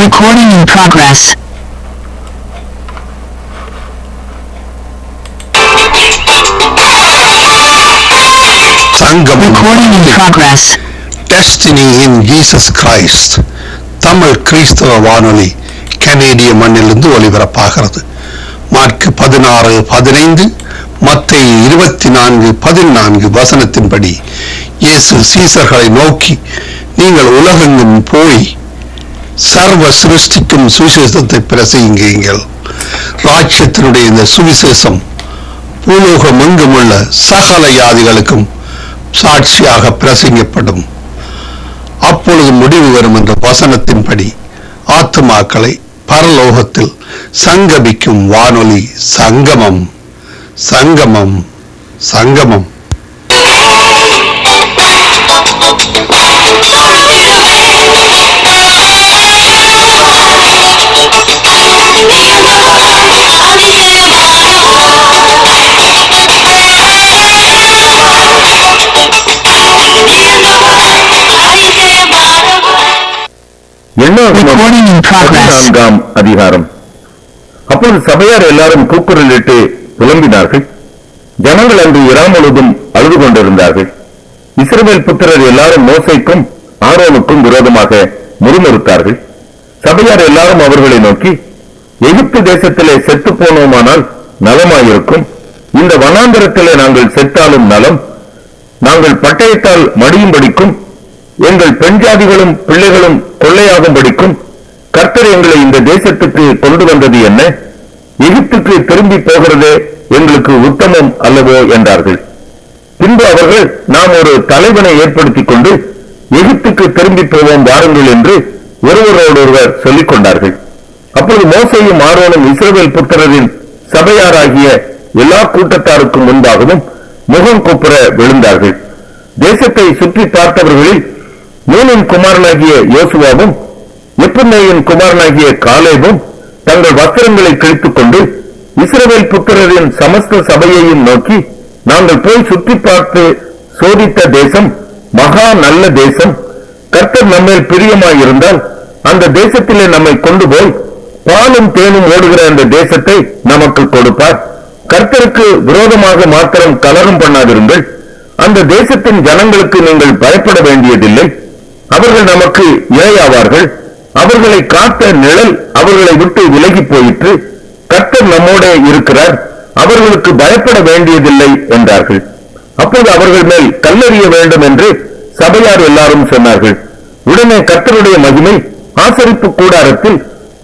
Recording in progress. Recording in progress. Destiny in Jesus Christ. Tamil கிறிஸ்தவ வானொலி கனேடிய மண்ணிலிருந்து ஒலிபரப்பாகிறது. மார்க் 16:15, மத்தேயு 24:14 வசனத்தின்படி இயேசு சீசர்களை நோக்கி, நீங்கள் உலகெங்கும் போய் சர்வ சிருஷ்டிக்கும் சுவிசேஷத்தை பிரசங்கியுங்கள். ராஜ்யத்தினுடைய இந்த சுவிசேஷம் பூலோகம் எங்குமுள்ள சகல ஜாதிகளுக்கும் சாட்சியாக பிரசங்கப்படும். அப்பொழுது முடிவு வரும் என்ற வசனத்தின்படி ஆத்துமாக்களை பரலோகத்தில் சங்கமிக்கும் வானொலி சங்கமம் சங்கமம் சங்கமம். நான்காம் அதிகாரம். அப்போது சபையார் எல்லாரும் கூக்குரலிட்டு புலம்பினார்கள். ஜனங்கள் அன்று இரவு முழுவதும் அழுது கொண்டிருந்தார்கள். இஸ்ரவேல் புத்திரர் எல்லாரும் மோசேக்கும் ஆரோனுக்கும் விரோதமாக முறுமுறுத்தார்கள். சபையார் எல்லாரும் அவர்களை நோக்கி, எகிப்து தேசத்திலே செத்து போனோமானால் நலமாயிருக்கும். இந்த வனாந்தரத்திலே நாங்கள் செத்தாலும் நலம். நாங்கள் பட்டயத்தால் மடியும்படிக்கும் எங்கள் பெண் ஜாதிகளும் பிள்ளைகளும் கொள்ளையாகும்படிக்கும் கர்த்தர் எங்களை இந்த தேசத்துக்கு கொண்டு வந்தது என்ன? எகிப்துக்கு திரும்பி போகிறதே எங்களுக்கு உத்தமம் அல்லவோ என்றார்கள். பின்பு அவர்கள், நாம் ஒரு தலைவனை ஏற்படுத்திக் கொண்டு எகிப்துக்கு திரும்பி போவோம் வாருங்கள் என்று ஒருவரோடொருவர் சொல்லிக் கொண்டார்கள். அப்போது மோசேயும் ஆரோனும் இஸ்ரவேல் புத்திரரின் சபையாராகிய எல்லா கூட்டத்தாருக்கும் முன்பாகவும் முகம் குப்புற விழுந்தார்கள். தேசத்தை சுற்றி பார்த்தவர்களில் நூனின் குமாரனாகிய யோசுவாவும் எப்புன்னேயின் குமாரனாகிய காலேபும் தங்கள் வஸ்திரங்களை கிழித்துக் கொண்டு இஸ்ரவேல் புத்திரரின் சமஸ்த சபையையும் நோக்கி, நாங்கள் போய் சுற்றி பார்த்து சோதித்த தேசம் மகா நல்ல தேசம். கர்த்தர் நம்மேல் பிரியமாயிருந்தால் அந்த தேசத்திலே நம்மை கொண்டு போய் பாலும் தேனும் ஓடுகிற அந்த தேசத்தை நமக்கு கொடுப்பார். கர்த்தருக்கு விரோதமாக மாத்திரம் கலகம் பண்ணாதிருங்கள். அந்த தேசத்தின் ஜனங்களுக்கு நீங்கள் பயப்பட வேண்டியதில்லை. அவர்கள் நமக்கு இரையாவார்கள். அவர்களை காத்த நிழல் அவர்களை விட்டு விலகி போயிற்று. கர்த்தர் நம்மோட இருக்கிறார். அவர்களுக்கு பயப்பட வேண்டியதில்லை என்றார்கள். அப்போது அவர்கள் மேல் கல்லெறிய வேண்டும் என்று சபையார் எல்லாரும் சொன்னார்கள். உடனே கர்த்தருடைய மகிமை ஆசரிப்பு கூடாரத்தில்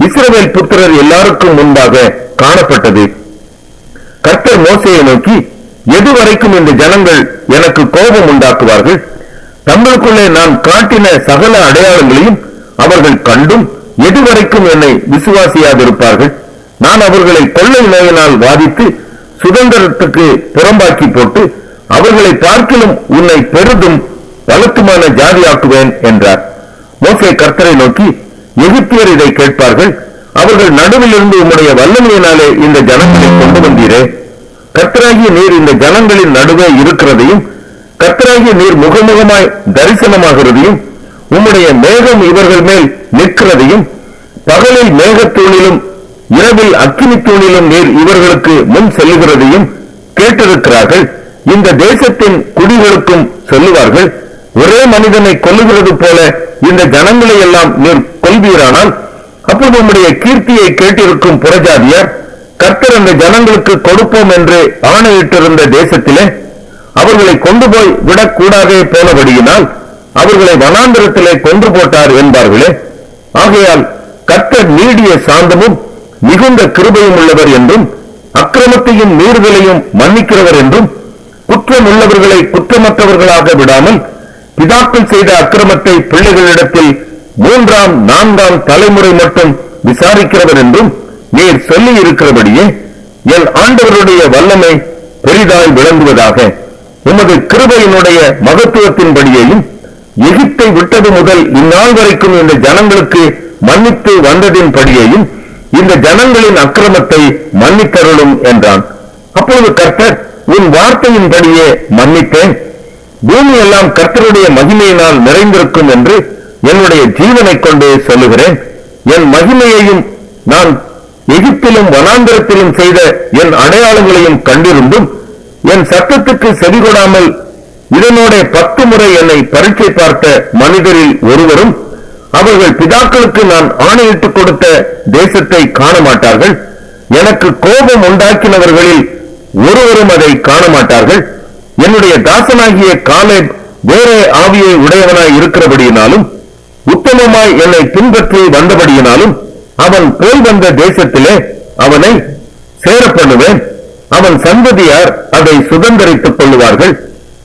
இஸ்ரவேல் புத்திரர் எல்லாருக்கும் முன்பாக காணப்பட்டது. கர்த்தர் மோசேயை நோக்கி, எதுவரைக்கும் இந்த ஜனங்கள் எனக்கு கோபம் உண்டாக்குவார்கள்? தங்களுக்குள்ளே நான் காட்டின சகல அடையாளங்களையும் அவர்கள் கண்டும் எதுவரைக்கும் என்னை விசுவாசியாதிருப்பார்கள்? நான் அவர்களை கொள்ளை நோயினால் வாதித்து சுதந்திரத்துக்கு புறம்பாக்கி போட்டு அவர்களை பார்க்கிலும் உன்னை பெரிதும் பலத்துமான ஜாதியாக்குவேன் என்றார். மோசே கர்த்தரை நோக்கி, எகிப்தியர் இதை கேட்பார்கள். அவர்கள் நடுவில் இருந்து உம்முடைய வல்லமையினாலே இந்த ஜனங்களை கொண்டு வந்தீரே. கர்த்தராகிய நீர் இந்த ஜனங்களின் நடுவே இருக்கிறதையும் கர்த்தராகிய நீர் முகமுகமாய் தரிசனமாகிறதையும் உம்முடைய மேகம் இவர்கள் மேல் நிற்கிறதையும் பகலில் மேகத்தூணிலும் இரவில் அக்கினித்தூணிலும் நீர் இவர்களுக்கு முன் செல்லுகிறதையும் கேட்டிருக்கிறார்கள். இந்த தேசத்தின் குடிகளுக்கும் சொல்லுவார்கள், ஒரே மனிதனை கொல்லுகிறது போல இந்த ஜனங்களை எல்லாம் நீர் கொல்வீரானால் அப்போது உம்முடைய கீர்த்தியை கேட்டிருக்கும் புறஜாதியார் கர்த்தர் அந்த ஜனங்களுக்கு கொடுப்போம் என்று ஆணையிட்டிருந்த தேசத்திலே அவர்களை கொண்டு போய் விடக்கூடாதே போனபடியினால் அவர்களை வனாந்திரத்திலே கொன்று போட்டார் என்பார்களே. ஆகையால் கர்த்தர் நீடிய சாந்தமும் மிகுந்த கிருபையும் உள்ளவர் என்றும் அக்கிரமத்தையும் மீறுதலையும் மன்னிக்கிறவர் என்றும் குற்றம் உள்ளவர்களை குற்றமற்றவர்களாக விடாமல் பிதாக்கள் செய்த அக்கிரமத்தை பிள்ளைகளிடத்தில் 3ஆம் 4ஆம் தலைமுறை மட்டும் விசாரிக்கிறவர் என்றும் நீர் சொல்லி இருக்கிறபடியே என் ஆண்டவருடைய வல்லமை பெரிதாய் விளங்குவதாக. உமது கிருபையினுடைய மகத்துவத்தின்படியையும் எகிப்தை விட்டது முதல் இந்நாள் வரைக்கும் இந்த ஜனங்களுக்கு மன்னித்து வந்ததின் படியையும் இந்த ஜனங்களின் அக்கிரமத்தை மன்னித்தருளும் என்றான். அப்பொழுது கர்த்தர், உன் வார்த்தையின்படியே மன்னித்தேன். பூமி எல்லாம் கர்த்தருடைய மகிமையினால் நிறைந்திருக்கும் என்று என்னுடைய ஜீவனை கொண்டு சொல்லுகிறேன். என் மகிமையையும் நான் எகிப்திலும் வனாந்தரத்திலும் செய்த என் அடையாளங்களையும் கண்டிருந்தும் என் சத்தத்துக்கு செவிகொடாமல் இதனோட 10 முறை என்னை பரீட்சை பார்த்த மனிதரில் ஒருவரும் அவர்கள் பிதாக்களுக்கு நான் ஆணையிட்டுக் கொடுத்த தேசத்தை காண மாட்டார்கள். எனக்கு கோபம் உண்டாக்கினவர்களில் ஒருவரும் அதை காண மாட்டார்கள். என்னுடைய தாசனாகிய காலேப் வேற ஆவியை உடையவனாய் இருக்கிறபடியினாலும் உத்தமமாய் என்னை பின்பற்றி வந்தபடியினாலும் அவன் போய் வந்த தேசத்திலே அவனை சேர பண்ணுவேன். அவன் சந்ததியார் அதை சுதந்தரித்துக் கொள்ளுவார்கள்.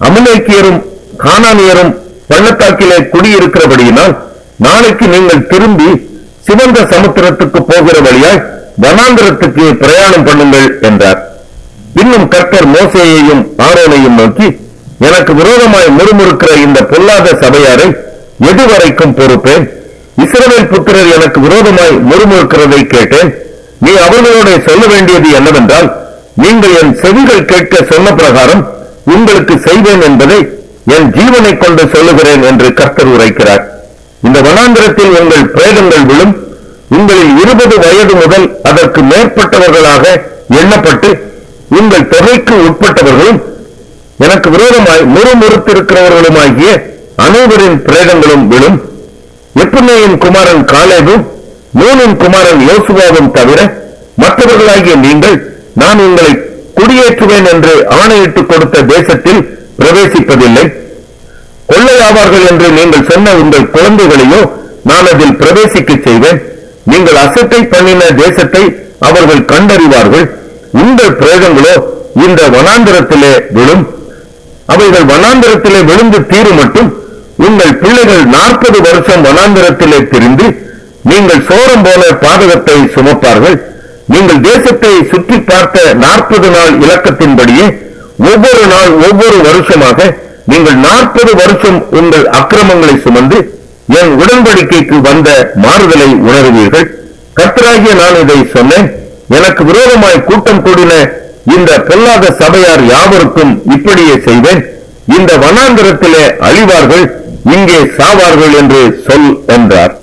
அமலேக்கியரும் கானானியரும் பள்ளத்தாக்கிலே குடியிருக்கிறபடியினால் நாளைக்கு நீங்கள் திரும்பி சிவந்த சமுத்திரத்துக்கு போகிற வழியாய் வனாந்தரத்துக்கு பிரயாணம் பண்ணுங்கள் என்றார். இன்னும் கர்த்தர் மோசேயையும் ஆரோனையும் நோக்கி, எனக்கு விரோதமாய் முறுமுறுக்கிற இந்த பொல்லாத சபையாரை எதுவரைக்கும் பொறுப்பேன்? இஸ்ரவேல் புத்திரர் எனக்கு விரோதமாய் முறுமுறுக்கிறதை கேட்டேன். நீ அவர்களோட சொல்ல வேண்டியது என்னவென்றால், நீங்கள் என் செவிகள் கேட்க சொன்ன பிரகாரம் உங்களுக்கு செய்வேன் என்பதை என் ஜீவனை கொண்டு சொல்லுகிறேன் என்று கர்த்தர் உரைக்கிறார். இந்த வனாந்திரத்தில் உங்கள் பிரேதங்கள் விழும். உங்களில் 20 வயது முதல் அதற்கு மேற்பட்டவர்களாக எண்ணப்பட்டு உங்கள் தொகைக்கு உட்பட்டவர்களும் எனக்கு விரோதமாய் முறுமுறுத்திருக்கிறவர்களுமாகிய அனைவரின் பிரேதங்களும் விழும். எப்புன்னேயின் குமாரன் காலேபும் நூனின் குமாரன் யோசுவாவும் தவிர மற்றவர்களாகிய நீங்கள் நான் உங்களை குடியேற்றுவேன் என்று ஆணையிட்டுக் கொடுத்த தேசத்தில் பிரவேசிப்பதில்லை. கொள்ளையாவார்கள் என்று நீங்கள் சொன்ன உங்கள் குழந்தைகளையோ நான் அதில் பிரவேசிக்க செய்வேன். நீங்கள் அசட்டை பண்ணின தேசத்தை அவர்கள் கண்டறிவார்கள். உங்கள் பிரேதங்களோ இந்த வனாந்திரத்திலே விழும். அவைகள் வனாந்திரத்திலே விழுந்து தீரும் மட்டும் உங்கள் பிள்ளைகள் 40 வருஷம் வனாந்திரத்திலே திரிந்து நீங்கள் சோரம் போல பாதகத்தை சுமப்பார்கள். நீங்கள் தேசத்தை சுற்றி பார்த்த 40 நாள் இலக்கத்தின்படியே ஒவ்வொரு நாள் ஒவ்வொரு வருஷமாக நீங்கள் 40 வருஷம் உங்கள் அக்கிரமங்களை சுமந்து என் உடன்படிக்கைக்கு வந்த மாறுதலை உணர்வீர்கள். கர்த்தராகிய நான் இதை சொன்னேன். எனக்கு விரோதமாய் கூட்டம் கூடின இந்த பொல்லாத சபையார் யாவருக்கும் இப்படியே செய்வேன். இந்த வனாந்திரத்திலே அழிவார்கள், இங்கே சாவார்கள் என்று சொல் என்றார்.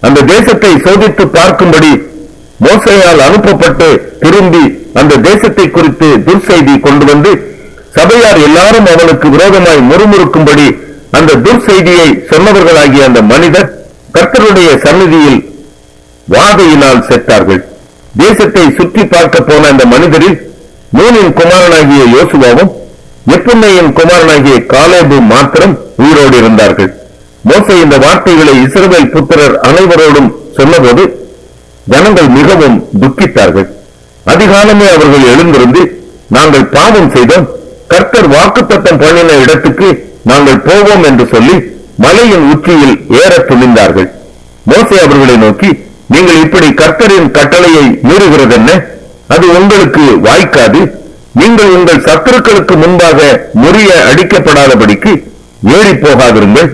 அந்த தேசத்தை சோதித்து பார்க்கும்படி மோசேயால் அனுப்பப்பட்டு திரும்பி அந்த தேசத்தை குறித்து துர்செய்தி கொண்டு வந்து சபையார் எல்லாரும் அவனுக்கு விரோதமாய் முறுமுறுக்கும்படி அந்த துர்செய்தியை சொன்னவர்களாகிய அந்த மனிதர் கர்த்தருடைய சந்நிதியில் வாதையினால் செத்தார்கள். தேசத்தை சுற்றி பார்க்க போன அந்த மனிதரில் நூனின் குமாரனாகிய யோசுவாவும் எப்புன்னேயின் குமாரனாகிய காலேபும் மாத்திரம் உயிரோடு இருந்தார்கள். மோசே இந்த வார்த்தைகளை இஸ்ரவேல் புத்திரர் அனைவரோடும் சொன்னபோது ஜனங்கள் மிகவும் துக்கித்தார்கள். அதிகாலமே அவர்கள் எழுந்திருந்து, நாங்கள் பாவம் செய்தோம், கர்த்தர் வாக்குத்தத்தம் பண்ணின இடத்துக்கு நாங்கள் போவோம் என்று சொல்லி மலையின் உச்சியில் ஏற துணிந்தார்கள். மோசே அவர்களை நோக்கி, நீங்கள் இப்படி கர்த்தரின் கட்டளையை மீறுகிறதென்ன? அது உங்களுக்கு வாய்க்காது. நீங்கள் உங்கள் சத்துருக்களுக்கு முன்பாக முறிய அடிக்கப்படாதபடிக்கு ஏறி போகாதிருங்கள்.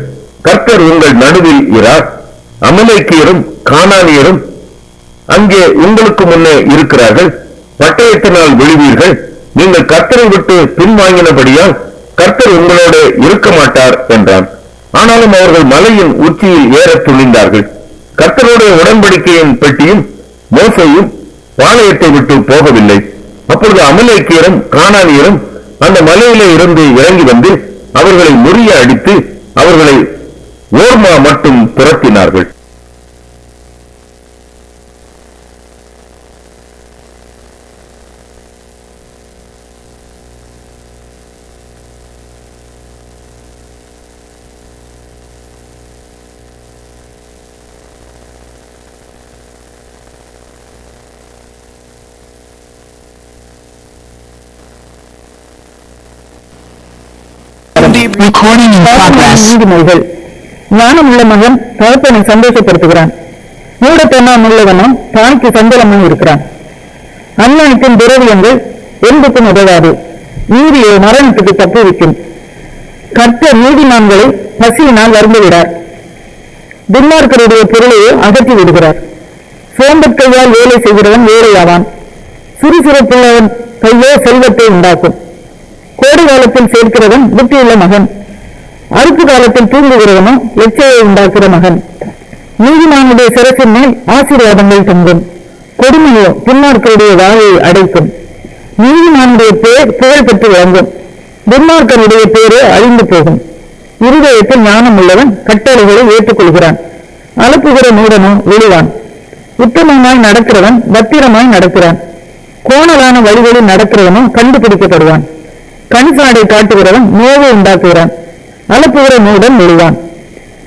கர்த்தர் உங்கள் நடுவில் இரார். அமலேக்கியரும் கானானியரும் அங்கே உங்களுக்கு முன்னே இருக்கிறார்கள். பட்டயத்தினால் விழுவீர்கள். நீங்கள் கர்த்தரை விட்டு பின்வாங்கினபடியால் கர்த்தர் உங்களோடு இருக்க மாட்டார் என்றான். ஆனாலும் அவர்கள் மலையின் உச்சியில் ஏற துணிந்தார்கள். கர்த்தருடைய உடன்படிக்கையின் பெட்டியும் மோசேயும் பாளையத்தை விட்டு போகவில்லை. அப்பொழுது அமலேக்கியரும் கானானியரும் அந்த மலையிலே இருந்து இறங்கி வந்து அவர்களை முறிய அடித்து அவர்களை ஓர்மா மட்டும் துரத்தினார்கள். Recording in progress. நீதிமொழிகள். ஞானம் உள்ள மகன் தகப்பனை சந்தோஷப்படுத்துகிறான். மூடத்தனம் உள்ளவனும் தாய்க்கு சந்தலமும் இருக்கிறான். அண்ணனுக்கும் துரவியங்கள் எந்தக்கும் உதவாது. நீதியை மரணத்துக்கு தப்புவிக்கும். கர்த்தர் நீதிமான்களை பசியினால் வருந்துவிடார். துன்மார்க்கருடைய பொருளையே அகற்றி விடுகிறார். சோம்பற்கையால் வேலை செய்கிறவன் வேலையாவான். சுறுசுறுப்புள்ளவன் கையோ செல்வத்தை உண்டாக்கும். கோடை காலத்தில் சேர்க்கிறவன் புத்தியுள்ள மகன். அறுப்பு காலத்தில் தூங்குகிறவனும் எச்சையை உண்டாக்குற மகன். நீதிமானுடைய சிரசின் மேல் ஆசீர்வாதங்கள் தங்கும், கொடுமையோ துன்மார்க்கருடைய வாயை அடைக்கும். நீதிமானுடைய பேர் புகழ் பெற்று விளங்கும், துன்மார்க்கனுடைய பேரே அழிந்து போகும். இருதயத்தில் ஞானம் உள்ளவன் கட்டளைகளை ஏற்றுக்கொள்கிறான், அனுப்புகிற மூடனோ விழுவான். உத்தமமாய் நடக்கிறவன் பத்திரமாய் நடக்கிறான், கோணலான வழிகளில் நடக்கிறவனோ கண்டுபிடிக்கப்படுவான். கண்சாடை காட்டுகிறவன் நோவை உண்டாக்குகிறான், அனுப்புகிற மூடன் விழுவான்.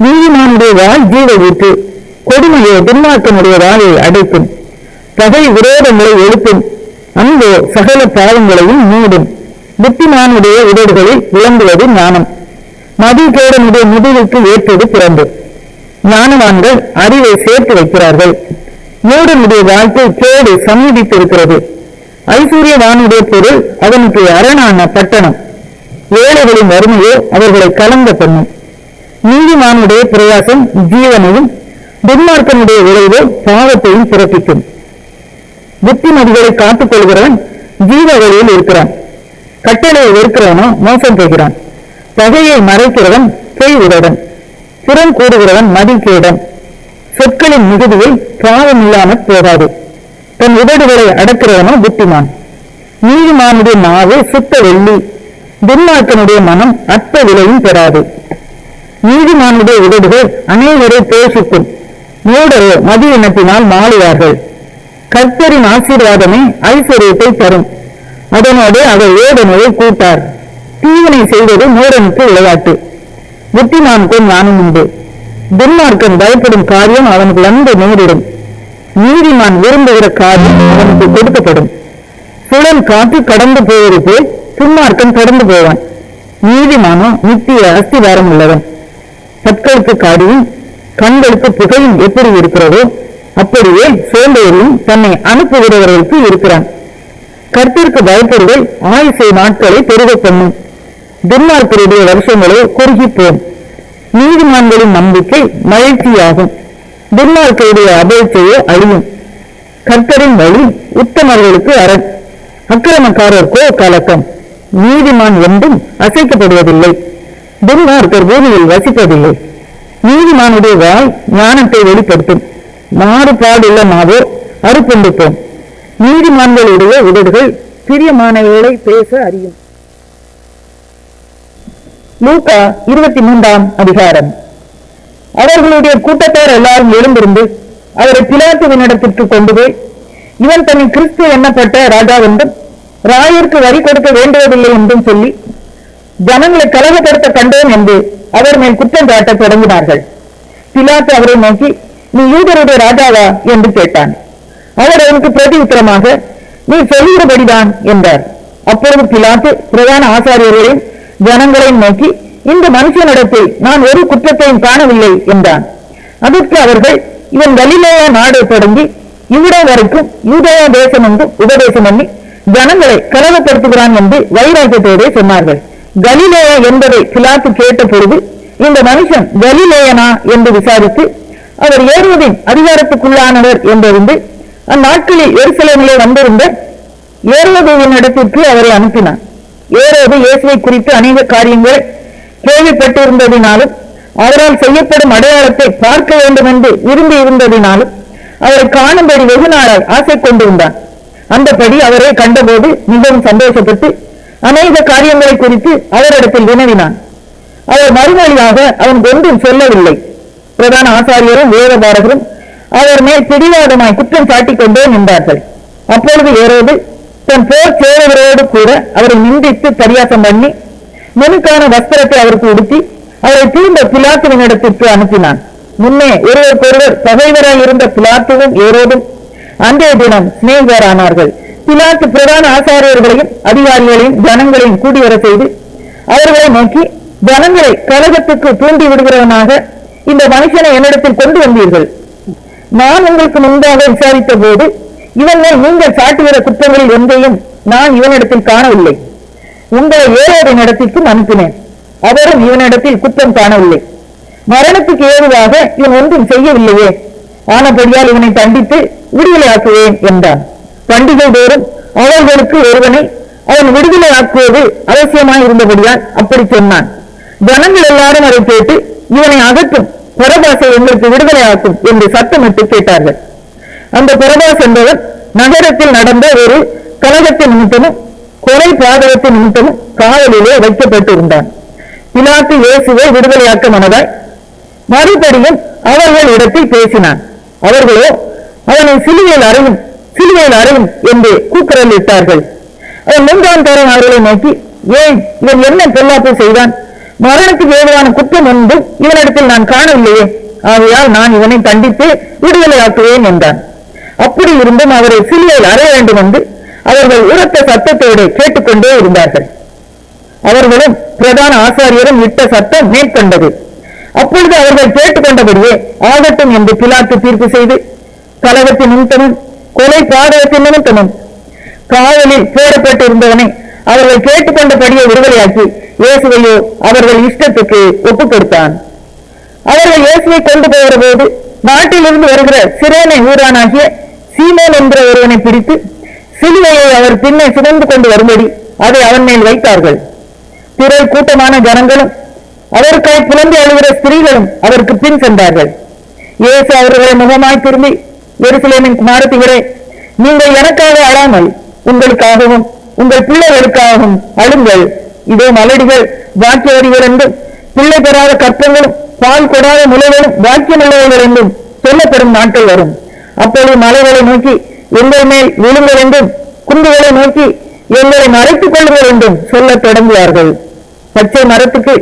நீதிமானுடைய வாய் ஜீவ ஊற்று, கொடுமையோ துன்மார்க்கனுடைய வாயை அடைக்கும். பகை விரோதங்களை எழுப்பும், அன்போ சகல பாவங்களையும் மூடும். புத்திமானுடைய உதடுகளில் விளங்குவது ஞானம், மதிகேடனுடைய முதுகுக்கு ஏற்றது பிறந்து. ஞானவான்கள் அறிவை சேர்த்து வைக்கிறார்கள், மூடனுடைய வாழ்க்கை கேடு சமீபித்திருக்கிறது. ஐஸ்வர்யவானுடைய பொருள் அவனுக்கு அரணான பட்டணம், ஏழைகளின் வறுமையோ அவர்களை கலங்க பண்ணும். நீதிமானுடைய பிரயாசம் ஜீவனையும், துன்மார்க்கனுடைய விளைவோ பாவத்தையும் பிறப்பிக்கும். புத்திமதிகளை காத்துக் கொள்கிறவன் ஜீவ வழியில் இருக்கிறான், கட்டளையை வெறுக்கிறவனோ மோசம் போகிறான். பகையை மறைக்கிறவன் பொய் உதடன், புறம் கூறுகிறவன் மதிக்கேடன். சொற்களின் மிகுதியில் பாவம் இல்லாமல் போகாது, தன் உதடுகளை அடக்கிறவனோ புத்திமான். நீதிமானுடைய நாவு சுத்த வெள்ளி, துன்மார்க்கனுடைய மனம் அற்ப விலையும் பெறாது. நீதிமானுடைய உதடுகள் அனைவரை போஷிக்கும், மூடரோ மதி இனத்தினால் மாளுவார்கள். கர்த்தரின் ஆசீர்வாதமே ஐஸ்வர்யத்தை தரும், அதனோடு அவர் வேதனையை கூட்டார். தீவினை செய்வது மூடனுக்கு விளையாட்டு, புத்திமானுக்கும் ஞானம் உண்டு. துன்மார்க்கன் பயப்படும் காரியம் அவனுக்கு வந்து நேரிடும், நீதிமான் விரும்புகிற காரியம் அவனுக்கு கொடுக்கப்படும். சுழல் காற்று கடந்து போவது போல் துன்மார்க்கன் கடந்து போவான், நீதிமானோ நித்திய அஸ்திவாரம் உள்ளவன். பற்களுக்கு காடியும் கண்களுக்கு புகையும் எப்படி இருக்கிறதோ அப்படியே சோம்பேறியும் தன்னை அனுப்புகிறவர்களுக்கு இருக்கிறான். கர்த்தருக்கு பயப்படுதல் ஆயுசை நாட்களை பெருக பண்ணும், துன்மார்க்கருடைய வருஷங்களே குறுகிப்போம். நீதிமான்களின் நம்பிக்கை மகிழ்ச்சியாகும், துன்மார்க்கருடைய அபேட்சையே அழியும். கர்த்தரின் வழி உத்தமர்களுக்கு அரண், அக்கிரமக்காரருக்கோ கலக்கம். நீதிமான் என்றும் அசைக்கப்படுவதில்லை, துன்மார்க்கர் பூமியில் வசிப்பதில்லை. நீதிமானுடைய வாய் ஞானத்தை வெளிப்படுத்தும், மாறுபாடுள்ள நாவோ அறுப்புண்டு போம். நீதிமான்களுடைய உதடுகள் பிரியமானவர்களை பேச அறியும். லூக்கா 23ஆம் அதிகாரம். அவர்களுடைய கூட்டத்தார் எல்லாரும் எழுந்திருந்து அவரை பிலாத்துவினிடத்திற்கு கொண்டு போய், இவன் தன்னை கிறிஸ்து எண்ணப்பட்ட ராஜா என்றும் ராயருக்கு வரி கொடுக்க வேண்டுவதில்லை என்றும் சொல்லி ஜனங்களை கலகப்படுத்த கண்டோம் என்று அவர் மேல் குற்றம் சாட்ட தொடங்கினார்கள். பிலாத்து அவரை நோக்கி, நீ யூதருடைய ராஜாவா என்று கேட்டான். அவர் அவனுக்கு பிரதி உத்தரமாக, நீ சொல்லுகிறபடிதான் என்றார். அப்பொழுது பிலாத்து பிரதான ஆசாரியர்களையும் ஜனங்களையும் நோக்கி, இந்த மனுஷனிடத்தில் நான் ஒரு குற்றத்தையும் காணவில்லை என்றான். அதற்கு அவர்கள், இவன் கலிலேயா நாடு தொடங்கி இவ்விடம் வரைக்கும் யூதேயா தேசம் என்று உபதேசம் பண்ணி ஜனங்களை கலகப்படுத்துகிறான் என்று வைராக்கியத்தோடு சொன்னார்கள். கலிலேயா என்பதை பிலாத்து கேட்ட பொழுது, இந்த மனுஷன் கலிலேயனா என்று விசாரித்து அவர் ஏரோதின் அதிகாரத்துக்குள்ளானவர் என்றிருந்து அந்நாட்களில் எருசலேமிலே வந்திருந்த ஏரோதுவின் இடத்திற்கு அவரை அனுப்பினார். ஏரோது இயேசுவை குறித்து அநேக காரியங்களை கேள்விப்பட்டிருந்ததினாலும் அவரால் செய்யப்படும் அடையாளத்தை பார்க்க வேண்டும் என்று விரும்பி இருந்ததினாலும் அவரை காணும்படி வெகு நாளாய் ஆசை கொண்டிருந்தான். அந்தபடி அவரை கண்டபோது மிகவும் சந்தோஷப்பட்டு அநேக காரியங்களை குறித்து அவரிடத்தில் வினவினான். அவர் மறுமொழியாக அவன் ஒன்றும் சொல்லவில்லை. பிரதான ஆசாரியரும் வேதபாரகரும் அவர் மேல் பிடிவாதமாய் குற்றம் சாட்டிக் கொண்டே நின்றார்கள். அப்பொழுது ஏரோது தன் போர் சேவகரோடு கூட அவரை நிந்தித்து பரியாசம் பண்ணி முனுக்கான வஸ்திரத்தை அவருக்கு உடுத்தி அவரை திரும்ப பிலாத்துவினிடத்திற்கு அனுப்பினான். முன்னே ஒருவருக்கொருவர் பகைவராய் இருந்த பிலாத்துவும் ஏரோதும் அன்றைய தினம் சிநேகிதரானார்கள். பிலாத்து பிரதான ஆசாரியர்களையும் அதிகாரிகளையும் ஜனங்களையும் கூடிவர செய்து அவர்களை நோக்கி, ஜனங்களை கலகத்துக்கு தூண்டி விடுகிறவனாக இந்த மனுஷனை என்னிடத்தில் கொண்டு வந்தீர்கள். நான் உங்களுக்கு முன்பாக விசாரித்த போது இவன் மேல் நீங்கள் சாட்டுகிற குற்றங்களில் ஒன்றையும் நான் இவனிடத்தில் காணவில்லை. உங்களை ஏரோதின் இடத்திற்கும் அனுப்பினேன், அவரும் இவனிடத்தில் குற்றம் காணவில்லை. மரணத்துக்கு ஏதுவாக இவன் ஒன்றும் செய்யவில்லையே, ஆனபடியால் இவனை தண்டித்து விடுதலை ஆக்குவேன் என்றான். பண்டிகை தோறும் அவர்களுக்கு ஒருவனை அவன் விடுதலை ஆக்குவது அவசியமாய் இருந்தபடியால் அப்படி சொன்னான். ஜனங்கள் எல்லாரும் அதை கேட்டு, இவனை அகற்றும், பரபாசை எங்களுக்கு விடுதலை ஆக்கும் என்று சத்தமிட்டு கேட்டார்கள். அந்த பரபாஸ் என்பவர் நகரத்தில் நடந்த ஒரு கலகத்தின் நிமித்தமும் கொலை பாதகத்தின் நிமித்தமும் காவலிலே வைக்கப்பட்டிருந்தான். பிலாத்து இயேசுவை விடுதலையாக்க மனதாய் மறுபடியும் அவர்கள் இடத்தில் பேசினான். அவர்களோ அவனை சிலுவையில் அறையும் என்று கூக்குரல் இட்டார்கள். அவன் 3ஆம் தரம் அவர்களை நோக்கி, ஏன் இவன் என்ன பொல்லாப்பு செய்தான்? மரணத்துக்கு ஏதுவான குற்றம் ஒன்று இவனிடத்தில் நான் காணவில்லையே, ஆகையால் நான் இவனை தண்டித்து விடுதலையாக்குவேன் என்றான். அப்படி இருந்தும் அவரை சிலுவையில் அறைய வேண்டும் என்று அவர்கள் உரத்த சத்தத்தோடு கேட்டுக்கொண்டே இருந்தார்கள். அவர்களும் பிரதான ஆசாரியரும் இட்ட சத்தம் மேற்கொண்டது. அப்பொழுது அவர்கள் கேட்டுக்கொண்டபடியே ஆகட்டும் என்று பிலாத்து தீர்ப்பு செய்து கலகத்தின் நிமித்தமும் கொலை பாதகத்தின் நிமித்தமும் காவலில் போடப்பட்டிருந்தவனை அவர்கள் கேட்டுக்கொண்டபடியே விடுதலையாக்கி இயேசுவையோ அவர்கள் இஷ்டத்துக்கு ஒப்புக் கொடுத்தான். அவர்கள் இயேசுவை கொண்டு போகிற போது நாட்டிலிருந்து வருகிற சிரேனை ஊரானாகிய சீமோன் என்ற ஒருவனை பிடித்து சிலுவையை அவர் பின்னே சுமந்து கொண்டு வரும்படி அதை அவன் மேல் வைத்தார்கள். திரை கூட்டமான ஜனங்களும் அவருக்காய் புலம்பி அழுகிற ஸ்திரீகளும் அவருக்கு பின் சென்றார்கள். இயேசு அவர்களை முகமாய் திரும்பி, எருசலேமின் குமாரத்திகளே, நீங்கள் எனக்காக அழாமல் உங்களுக்காகவும் உங்கள் பிள்ளைகளுக்காகவும் அழுங்கள். இதோ மலடிகள் பாக்கியவதிகள் என்றும் பிள்ளை பெறாத கற்பங்களும் பால் கொடாத முளைகளும் பாக்கியமுள்ளவர்கள் என்றும் சொல்லப்படும் நாட்கள் வரும். அப்பொழுது மலைகளை நோக்கி எங்கள் மேல் விழுங்கள் என்றும் குண்டுகளை நோக்கி எங்களை மறைத்துக் கொள்ளுங்கள் என்றும் சொல்லத் தொடங்குவார்கள். பச்சை மரத்துக்கு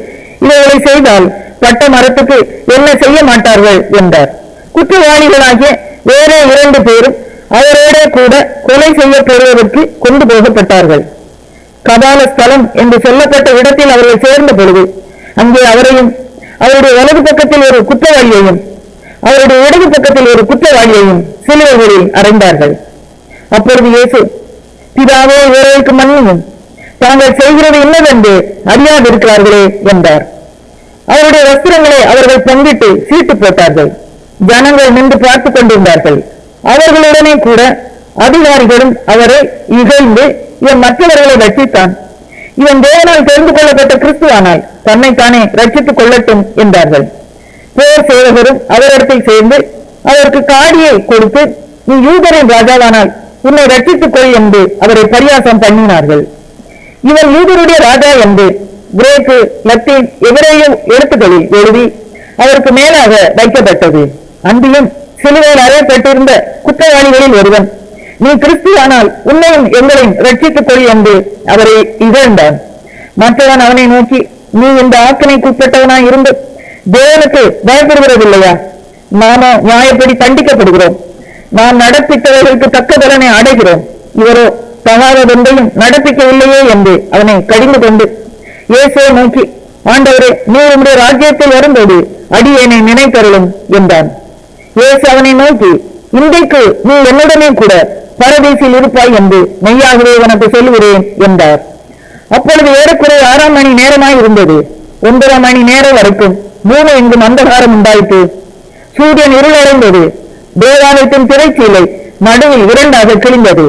இவைகளை செய்தால் பட்ட மரத்துக்கு என்ன செய்ய மாட்டார்கள் என்றார். குற்றவாளிகளாகிய வேற 2 பேரும் அவரோட கூட கொலை செய்யப்படுவதற்கு கொண்டு போகப்பட்டார்கள். கபால ஸ்தலம் என்று சொல்லப்பட்ட இடத்தில் அவர்கள் சேர்ந்த பொழுது அங்கே அவரையும் அவருடைய வலது பக்கத்தில் ஒரு குற்றவாளியையும் அவருடைய இடது பக்கத்தில் ஒரு குற்றவாளியையும் சிலுவைகளில் அறைந்தார்கள். அப்பொழுது இயேசு, பிதாவே, இவர்களுக்கு மன்னியும், தாங்கள் செய்கிறது என்னவென்று அறியாதிருக்கிறார்களே என்றார். அவருடைய வஸ்திரங்களை அவர்கள் பங்கிட்டு சீட்டு போட்டார்கள். ஜனங்கள் நின்று பார்த்துக் கொண்டிருந்தார்கள். அவர்களுடனே கூட அதிகாரிகளும் அவரை இகழ்ந்து, இவன் மற்றவர்களை ரட்சித்தான், இவன் தேவனால் தெரிந்து கொள்ளப்பட்ட கிறிஸ்துவானால் தன்னைத்தானே ரட்சித்துக் கொள்ளட்டும் என்றார்கள். போர் சேவகரும் அவரிடத்தில் சேர்ந்து அவருக்கு காடியை கொடுத்து, நீ யூதரின் ராஜாவானால் உன்னை ரட்சித்துக் கொள் என்று அவரை பரியாசம் பண்ணினார்கள். இவன் யூதருடைய ராஜா என்று கிரேக்கு, லத்தீன், எபிரேய எழுத்துக்களில் எழுதி அவருக்கு மேலாக வைக்கப்பட்டது. அன்றியும் சிலுவையில் அறையப்பட்டிருந்த குற்றவாளிகளில் ஒருவன், நீ கிறிஸ்துவானால் உன்னையும் எங்களையும் ரட்சித்துக் கொள் என்று அவரை இகழ்ந்தான். மற்றவன் அவனை நோக்கி, நீ இந்த ஆக்கினைக்குட்பட்டவனாய் இருந்து தேவனுக்கு பயப்படுகிறதில்லையா? நாமோ நியாயப்படி தண்டிக்கப்படுகிறோம். நாம் நடப்பித்தவர்களுக்கு தக்க பலனை அடைகிறோம். இவரோ தகாததொன்றையும் நடப்பிக்கவில்லையே என்று அவனை கடிந்து கொண்டு இயேசுவை நோக்கி, ஆண்டவரே, நீ உம்முடைய ராஜ்யத்தில் வரும்போது அடியேனை நினைத்தருளும் என்றான். இயேசு அவனை நோக்கி, இன்றைக்கு நீ என்னுடனே கூட பரதீசில் இருப்பாய் என்று மெய்யாகவே உனக்கு சொல்லுகிறேன் என்றார். அப்பொழுது ஏறக்குறைய 6ஆம் மணி நேரமாய் இருந்தது. 9ஆம் மணி நேரம் வரைக்கும் பூமி எங்கும் அந்தகாரம் உண்டாயிற்று. சூரியன் இருளடைந்தது. தேவாலயத்தின் திரைச்சீலை நடுவில் 2ஆக கிழிந்தது.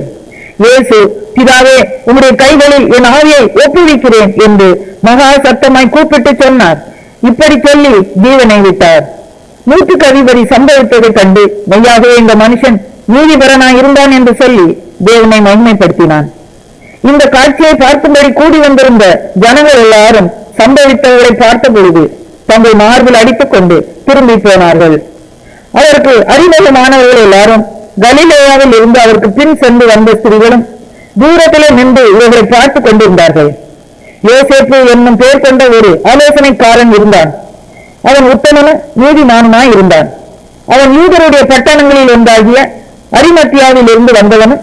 இயேசு, பிதாவே, உம்முடைய கைகளில் என் ஆவியை ஒப்புவிக்கிறேன் என்று மகா சத்தமாய் கூப்பிட்டு சொன்னார். இப்படி சொல்லி ஜீவனை விட்டார். நூற்றுக்கு அதிபதி சம்பவித்ததை கண்டு மெய்யாகவே இந்த மனுஷன் நீதிபரனாய் இருந்தான் என்று சொல்லி தேவனை மகிமைப்படுத்தினான். இந்த காட்சியை பார்க்கும்படி கூடி வந்திருந்த ஜனங்கள் எல்லாரும் சம்பவித்தவர்களை பார்த்த பொழுது தங்கள் மார்பில் அடித்துக் கொண்டு திரும்பி போனார்கள். அவருக்கு அறிமுகமானவர்கள் எல்லாரும் கலிலேயாவில் இருந்து அவருக்கு பின் சென்று வந்த ஸ்திரீகளும் தூரத்திலே நின்று இவர்களை பார்த்துக் கொண்டிருந்தார்கள். யோசேப்பு என்னும் பெயர் கொண்ட ஒரு ஆலோசனைக்காரன் இருந்தான். அவன் உத்தமனும் நீதிமானுமாய் இருந்தான். அவன் யூதருடைய பட்டணங்களில் ஒன்றாகிய அரிமத்தியாவில் இருந்து வந்தவனும்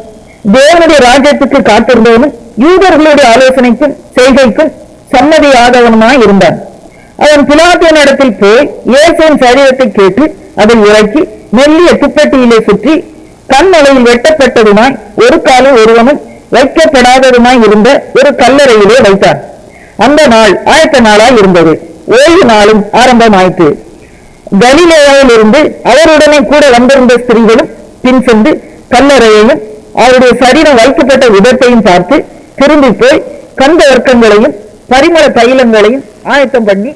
தேவனுடைய ராஜ்யத்துக்கு காத்திருந்தவனும் யூதர்களுடைய ஆலோசனைக்கும் செய்கைக்கும் சம்மதியாதவனுமாய் இருந்தான். அவன் பிலாத்தின் இடத்தில் போய் இயேசுவின் சரீரத்தை கேட்டு அதை இறக்கி மெல்லிய துப்பட்டியிலே சுற்றி கண்மலையில் வெட்டப்பட்டதுமாய் ஒரு காலம் ஒருவனும் வைக்கப்படாததுமாய் இருந்த ஒரு கல்லறையிலே வைத்தான். அந்த நாள் ஆயத்த நாளாய் இருந்தது. ஓய்வு நாளும் ஆரம்பமாயிற்று. கலிலேயாவில் இருந்து அவருடனே கூட வந்திருந்த ஸ்திரீகளும் பின் சென்று கல்லறையையும் அவருடைய சரீரம் வைக்கப்பட்ட விதத்தையும் பார்த்து திரும்பி போய் கந்த வர்க்கங்களையும் பரிமள தைலங்களையும் ஆயத்தம் பண்ணி